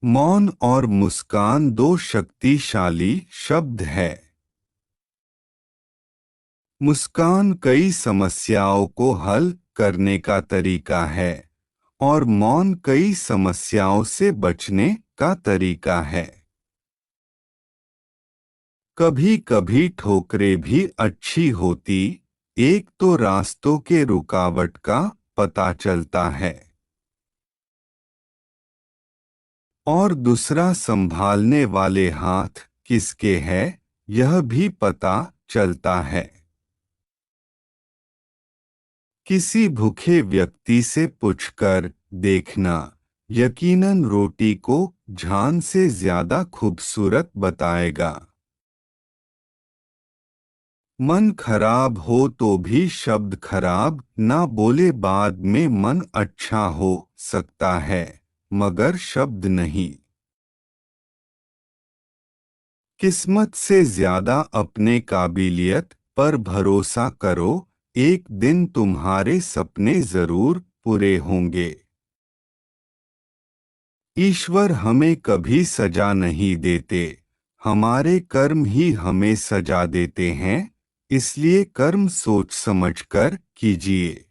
मौन और मुस्कान दो शक्तिशाली शब्द है। मुस्कान कई समस्याओं को हल करने का तरीका है और मौन कई समस्याओं से बचने का तरीका है। कभी कभी ठोकरें भी अच्छी होती, एक तो रास्तों के रुकावट का पता चलता है और दूसरा संभालने वाले हाथ किसके है यह भी पता चलता है। किसी भूखे व्यक्ति से पूछकर देखना, यकीनन रोटी को झान से ज्यादा खूबसूरत बताएगा। मन खराब हो तो भी शब्द खराब ना बोले, बाद में मन अच्छा हो सकता है मगर शब्द नहीं। किस्मत से ज्यादा अपने काबिलियत पर भरोसा करो, एक दिन तुम्हारे सपने जरूर पूरे होंगे। ईश्वर हमें कभी सजा नहीं देते, हमारे कर्म ही हमें सजा देते हैं, इसलिए कर्म सोच समझकर कीजिए।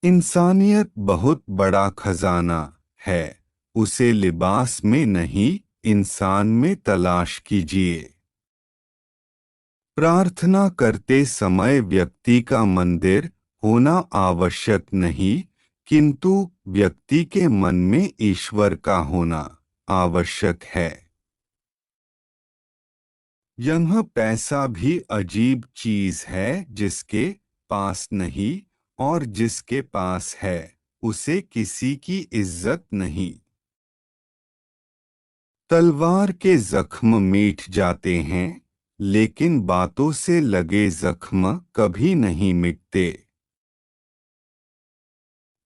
इंसानियत बहुत बड़ा खजाना है, उसे लिबास में नहीं इंसान में तलाश कीजिए। प्रार्थना करते समय व्यक्ति का मंदिर होना आवश्यक नहीं, किंतु व्यक्ति के मन में ईश्वर का होना आवश्यक है। यह पैसा भी अजीब चीज है, जिसके पास नहीं और जिसके पास है उसे किसी की इज्जत नहीं। तलवार के जख्म मीट जाते हैं, लेकिन बातों से लगे जख्म कभी नहीं मिटते।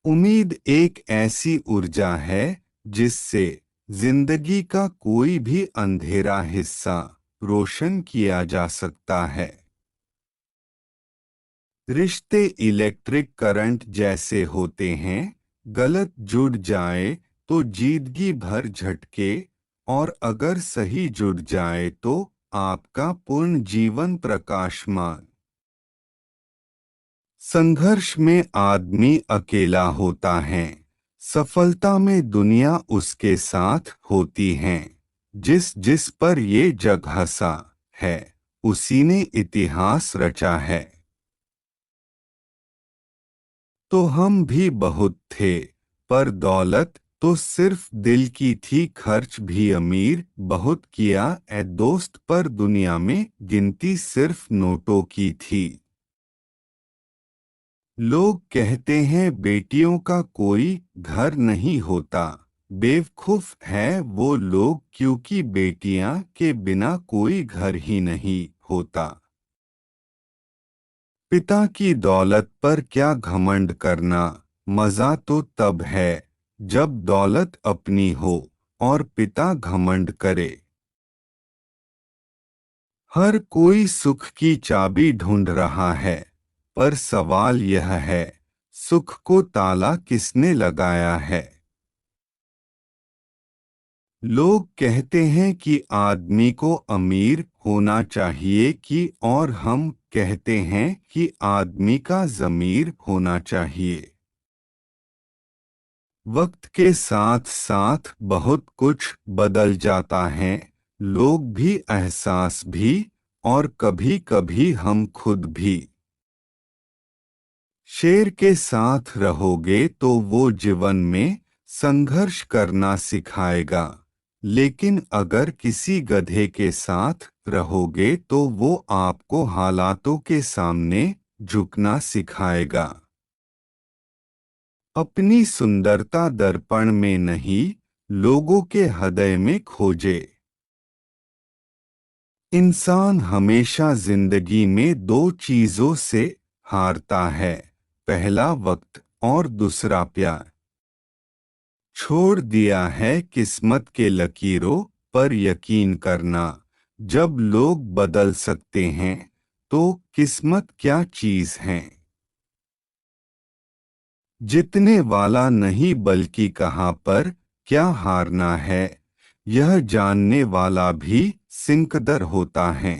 उम्मीद एक ऐसी ऊर्जा है जिससे जिंदगी का कोई भी अंधेरा हिस्सा रोशन किया जा सकता है। रिश्ते इलेक्ट्रिक करंट जैसे होते हैं, गलत जुड़ जाए तो जिंदगी भर झटके, और अगर सही जुड़ जाए तो आपका पूर्ण जीवन प्रकाशमान। संघर्ष में आदमी अकेला होता है, सफलता में दुनिया उसके साथ होती है। जिस जिस पर ये जग हंसा है, उसी ने इतिहास रचा है। तो हम भी बहुत थे, पर दौलत तो सिर्फ दिल की थी, खर्च भी अमीर बहुत किया ए दोस्त, पर दुनिया में गिनती सिर्फ नोटों की थी। लोग कहते हैं बेटियों का कोई घर नहीं होता, बेवकूफ है वो लोग, क्योंकि बेटियां के बिना कोई घर ही नहीं होता। पिता की दौलत पर क्या घमंड करना, मजा तो तब है जब दौलत अपनी हो और पिता घमंड करे। हर कोई सुख की चाबी ढूंढ रहा है, पर सवाल यह है सुख को ताला किसने लगाया है। लोग कहते हैं कि आदमी को अमीर होना चाहिए कि, और हम कहते हैं कि आदमी का ज़मीर होना चाहिए। वक्त के साथ साथ बहुत कुछ बदल जाता है, लोग भी, एहसास भी, और कभी कभी हम खुद भी। शेर के साथ रहोगे तो वो जीवन में संघर्ष करना सिखाएगा, लेकिन अगर किसी गधे के साथ रहोगे तो वो आपको हालातों के सामने झुकना सिखाएगा। अपनी सुंदरता दर्पण में नहीं, लोगों के हृदय में खोजे। इंसान हमेशा जिंदगी में दो चीजों से हारता है, पहला वक्त और दूसरा प्यार। छोड़ दिया है किस्मत के लकीरों पर यकीन करना, जब लोग बदल सकते हैं तो किस्मत क्या चीज है। जितने वाला नहीं बल्कि कहाँ पर क्या हारना है, यह जानने वाला भी सिकंदर होता है।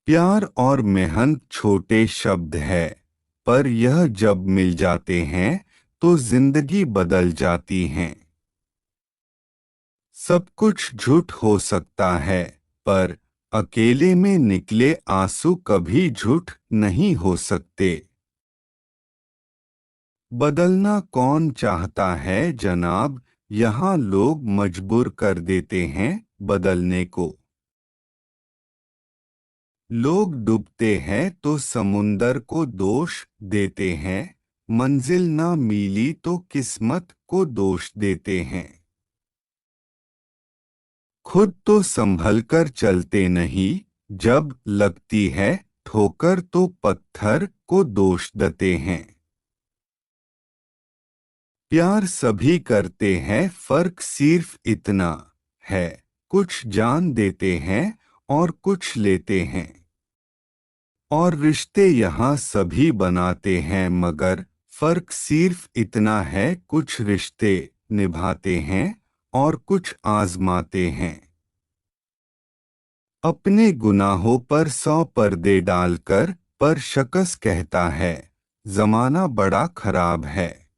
प्यार और मेहनत छोटे शब्द है, पर यह जब मिल जाते हैं तो जिंदगी बदल जाती है। सब कुछ झूठ हो सकता है, पर अकेले में निकले आंसू कभी झूठ नहीं हो सकते। बदलना कौन चाहता है जनाब, यहाँ लोग मजबूर कर देते हैं बदलने को। लोग डूबते हैं तो समुंदर को दोष देते हैं, मंजिल ना मिली तो किस्मत को दोष देते हैं। खुद तो संभल कर चलते नहीं, जब लगती है ठोकर तो पत्थर को दोष देते हैं। प्यार सभी करते हैं, फर्क सिर्फ इतना है, कुछ जान देते हैं और कुछ लेते हैं। और रिश्ते यहाँ सभी बनाते हैं, मगर फर्क सिर्फ इतना है, कुछ रिश्ते निभाते हैं और कुछ आजमाते हैं। अपने गुनाहों पर 100 पर्दे डालकर पर शख्स कहता है, जमाना बड़ा खराब है।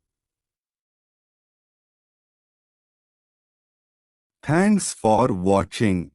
Thanks for watching.